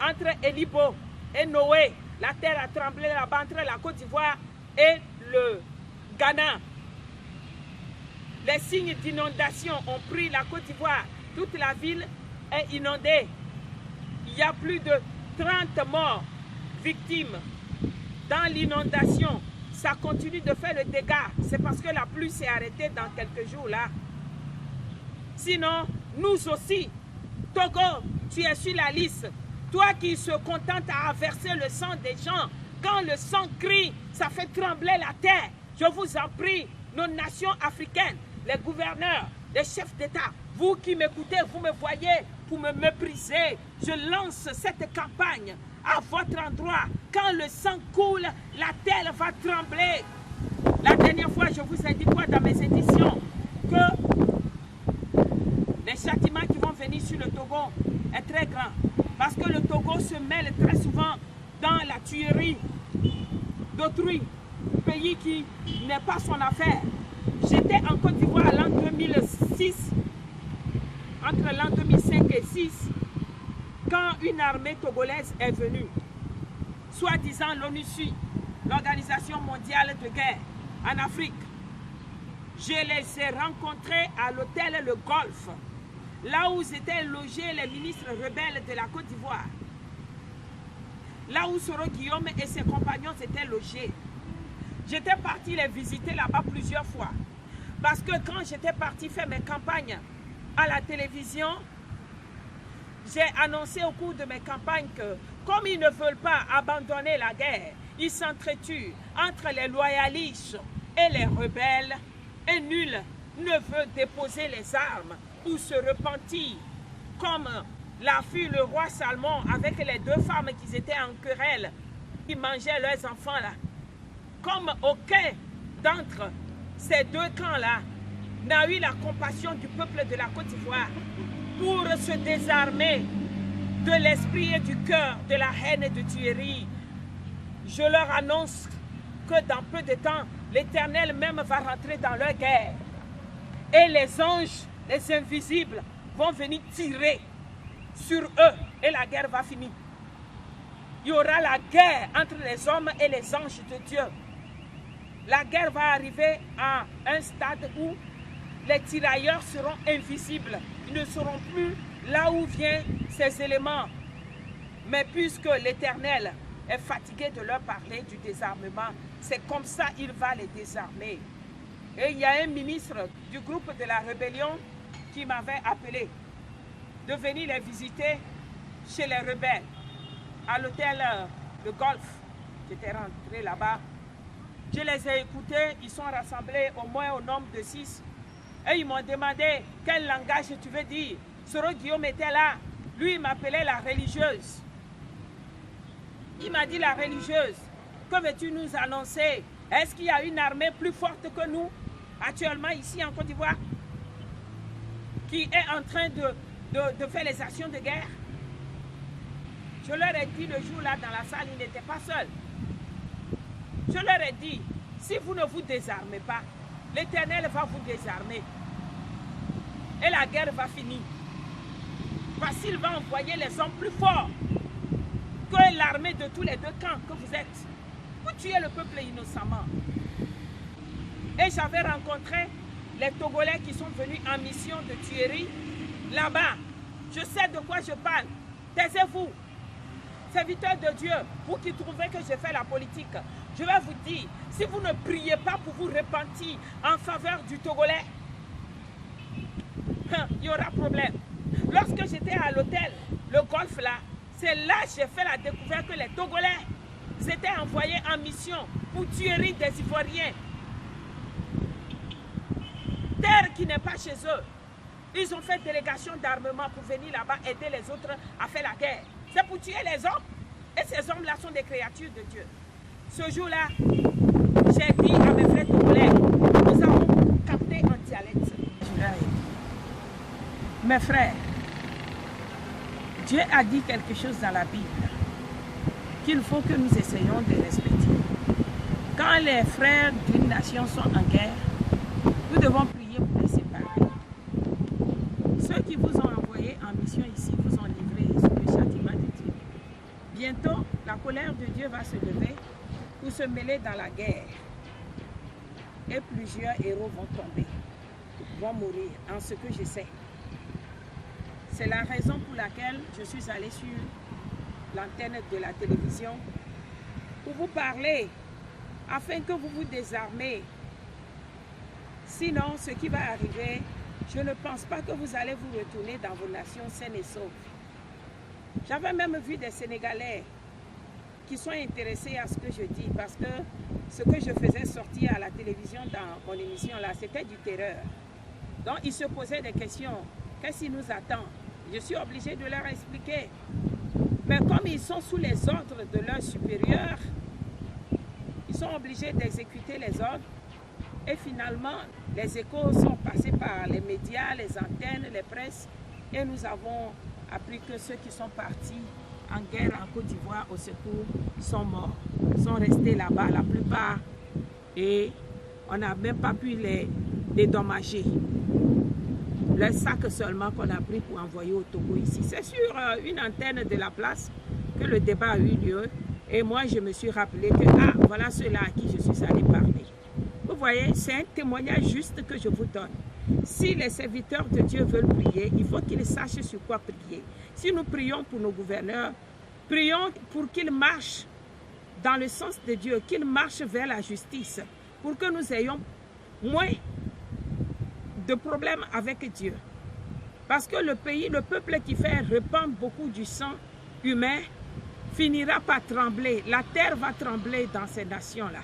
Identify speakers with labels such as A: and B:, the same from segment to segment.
A: entre Elibo et Noé. La terre a tremblé là-bas entre la Côte d'Ivoire et le Ghana. Les signes d'inondation ont pris la Côte d'Ivoire. Toute la ville est inondée. Il y a plus de 30 morts victimes dans l'inondation. Ça continue de faire le dégât. C'est parce que la pluie s'est arrêtée dans quelques jours là. Sinon, nous aussi, Togo, tu es sur la liste. Toi qui se contente à verser le sang des gens, quand le sang crie, ça fait trembler la terre. Je vous en prie, nos nations africaines, les gouverneurs, les chefs d'État, vous qui m'écoutez, vous me voyez pour me mépriser. Je lance cette campagne à votre endroit. Quand le sang coule, la terre va trembler. La dernière fois, je vous ai dit quoi dans mes éditions? Que les châtiments qui vont venir sur le Togo est très grand. Parce que le Togo se mêle très souvent dans la tuerie d'autrui, pays qui n'est pas son affaire. J'étais en Côte d'Ivoire l'an 2006, entre l'an 2005 et 2006, quand une armée togolaise est venue, soi-disant l'ONUSI, l'Organisation mondiale de guerre, en Afrique. Je les ai rencontrés à l'hôtel Le Golfe, là où étaient logés les ministres rebelles de la Côte d'Ivoire, là où Soro Guillaume et ses compagnons étaient logés. J'étais parti les visiter là-bas plusieurs fois, parce que quand j'étais parti faire mes campagnes à la télévision, j'ai annoncé au cours de mes campagnes que, comme ils ne veulent pas abandonner la guerre, ils s'entretuent entre les loyalistes et les rebelles, et nul ne veut déposer les armes ou se repentir, comme l'a fait le roi Salomon avec les deux femmes qui étaient en querelle, qui mangeaient leurs enfants là. Comme aucun d'entre ces deux camps-là n'a eu la compassion du peuple de la Côte d'Ivoire pour se désarmer de l'esprit et du cœur de la haine et de tuerie. Je leur annonce que dans peu de temps, l'Éternel même va rentrer dans leur guerre. Et les anges, les invisibles, vont venir tirer sur eux et la guerre va finir. Il y aura la guerre entre les hommes et les anges de Dieu. La guerre va arriver à un stade où les tirailleurs seront invisibles. Ils ne seront plus là où viennent ces éléments. Mais puisque l'Éternel est fatigué de leur parler du désarmement, c'est comme ça qu'il va les désarmer. Et il y a un ministre du groupe de la rébellion qui m'avait appelé de venir les visiter chez les rebelles, à l'hôtel Le Golfe. J'étais rentré là-bas. Je les ai écoutés, ils sont rassemblés au moins au nombre de 6. Et ils m'ont demandé quel langage tu veux dire. Soro Guillaume était là. Lui, il m'appelait la religieuse. Il m'a dit la religieuse, que veux-tu nous annoncer? Est-ce qu'il y a une armée plus forte que nous, actuellement ici en Côte d'Ivoire, qui est en train de faire les actions de guerre? Je leur ai dit le jour-là dans la salle, ils n'étaient pas seuls. Je leur ai dit, si vous ne vous désarmez pas, l'Éternel va vous désarmer. Et la guerre va finir. Parce qu'il va envoyer les hommes plus forts que l'armée de tous les deux camps que vous êtes. Vous tuez le peuple innocemment. Et j'avais rencontré les Togolais qui sont venus en mission de tuerie là-bas. Je sais de quoi je parle. Taisez-vous. Serviteurs de Dieu, vous qui trouvez que je fais la politique, je vais vous dire, si vous ne priez pas pour vous repentir en faveur du Togolais, il y aura problème. Lorsque j'étais à l'hôtel, le Golfe là, c'est là que j'ai fait la découverte que les Togolais étaient envoyés en mission pour tuerie des Ivoiriens. Terre qui n'est pas chez eux. Ils ont fait délégation d'armement pour venir là-bas aider les autres à faire la guerre. C'est pour tuer les hommes. Et ces hommes-là sont des créatures de Dieu. Ce jour-là, j'ai dit à mes frères togolais, nous avons capté en dialecte. Mes frères, Dieu a dit quelque chose dans la Bible qu'il faut que nous essayions de respecter. Quand les frères d'une nation sont en guerre, nous devons prier pour les séparer. Ceux qui vous ont envoyé en mission ici vous ont livré sous le châtiment de Dieu. bientôt, la colère de Dieu va se lever pour se mêler dans la guerre. Et plusieurs héros vont tomber, vont mourir, en ce que je sais. C'est la raison pour laquelle je suis allée sur l'antenne de la télévision pour vous parler, afin que vous vous désarmez. Sinon, ce qui va arriver, je ne pense pas que vous allez vous retourner dans vos nations saines et sauves. J'avais même vu des Sénégalais qui sont intéressés à ce que je dis, parce que ce que je faisais sortir à la télévision dans mon émission là, c'était du terreur. Donc ils se posaient des questions. Qu'est-ce qui nous attend? Je suis obligée de leur expliquer. Mais comme ils sont sous les ordres de leurs supérieurs, ils sont obligés d'exécuter les ordres. Et finalement, les échos sont passés par les médias, les antennes, les presses. Et nous avons appris que ceux qui sont partis en guerre en Côte d'Ivoire au secours sont morts, sont restés là-bas la plupart. Et on n'a même pas pu les dédommager. Le sac seulement qu'on a pris pour envoyer au Togo ici. C'est sur une antenne de la place que le débat a eu lieu. Et moi, je me suis rappelé que, voilà ceux-là à qui je suis allé parler. Vous voyez, c'est un témoignage juste que je vous donne. Si les serviteurs de Dieu veulent prier, il faut qu'ils sachent sur quoi prier. Si nous prions pour nos gouverneurs, prions pour qu'ils marchent dans le sens de Dieu, qu'ils marchent vers la justice, pour que nous ayons moins de problèmes avec Dieu. Parce que le pays, le peuple qui fait répandre beaucoup du sang humain, finira par trembler. La terre va trembler dans ces nations-là.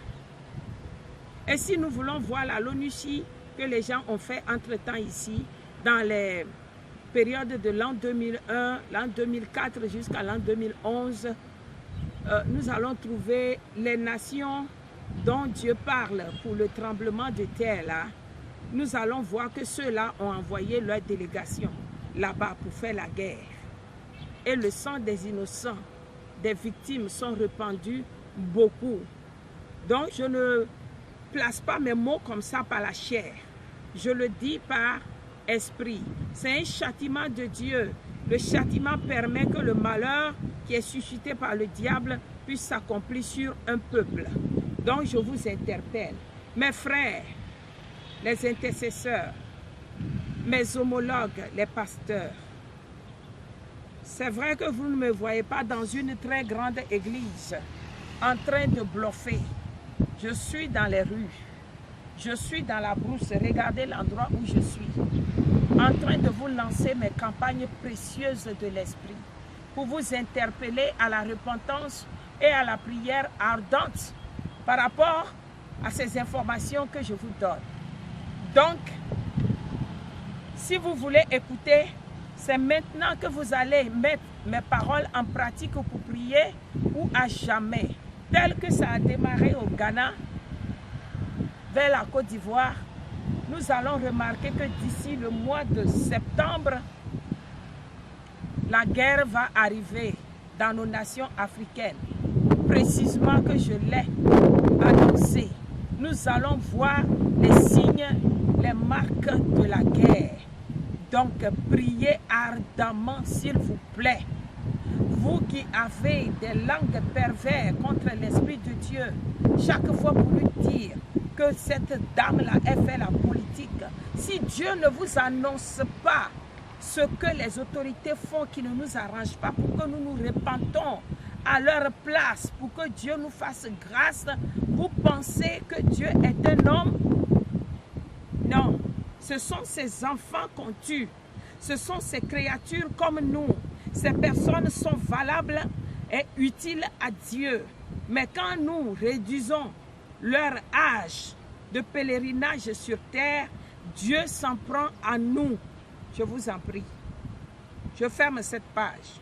A: Et si nous voulons voir la l'ONUCI que les gens ont fait entre-temps ici, dans les périodes de l'an 2001, l'an 2004 jusqu'à l'an 2011, nous allons trouver les nations dont Dieu parle pour le tremblement de terre là. Nous allons voir que ceux-là ont envoyé leur délégation là-bas pour faire la guerre. Et le sang des innocents, des victimes sont répandus beaucoup. Donc je ne place pas mes mots comme ça par la chair. Je le dis par esprit. C'est un châtiment de Dieu. Le châtiment permet que le malheur qui est suscité par le diable puisse s'accomplir sur un peuple. Donc je vous interpelle. Mes frères, les intercesseurs, mes homologues, les pasteurs. C'est vrai que vous ne me voyez pas dans une très grande église en train de bluffer. Je suis dans les rues, je suis dans la brousse, regardez l'endroit où je suis, en train de vous lancer mes campagnes précieuses de l'esprit pour vous interpeller à la repentance et à la prière ardente par rapport à ces informations que je vous donne. Donc, si vous voulez écouter, c'est maintenant que vous allez mettre mes paroles en pratique pour prier ou à jamais. Tel que ça a démarré au Ghana, vers la Côte d'Ivoire, nous allons remarquer que d'ici le mois de septembre, la guerre va arriver dans nos nations africaines. Précisément que je l'ai annoncé. Nous allons voir les signes, les marques de la guerre. Donc, priez ardemment, s'il vous plaît. Vous qui avez des langues perverses contre l'Esprit de Dieu, chaque fois pour lui dire que cette dame-là a fait la politique. Si Dieu ne vous annonce pas ce que les autorités font qui ne nous arrange pas, pour que nous nous répandons à leur place, pour que Dieu nous fasse grâce, vous pensez que Dieu est un homme? Non, ce sont ces enfants qu'on tue. Ce sont ces créatures comme nous. Ces personnes sont valables et utiles à Dieu. Mais quand nous réduisons leur âge de pèlerinage sur terre, Dieu s'en prend à nous. Je vous en prie. Je ferme cette page.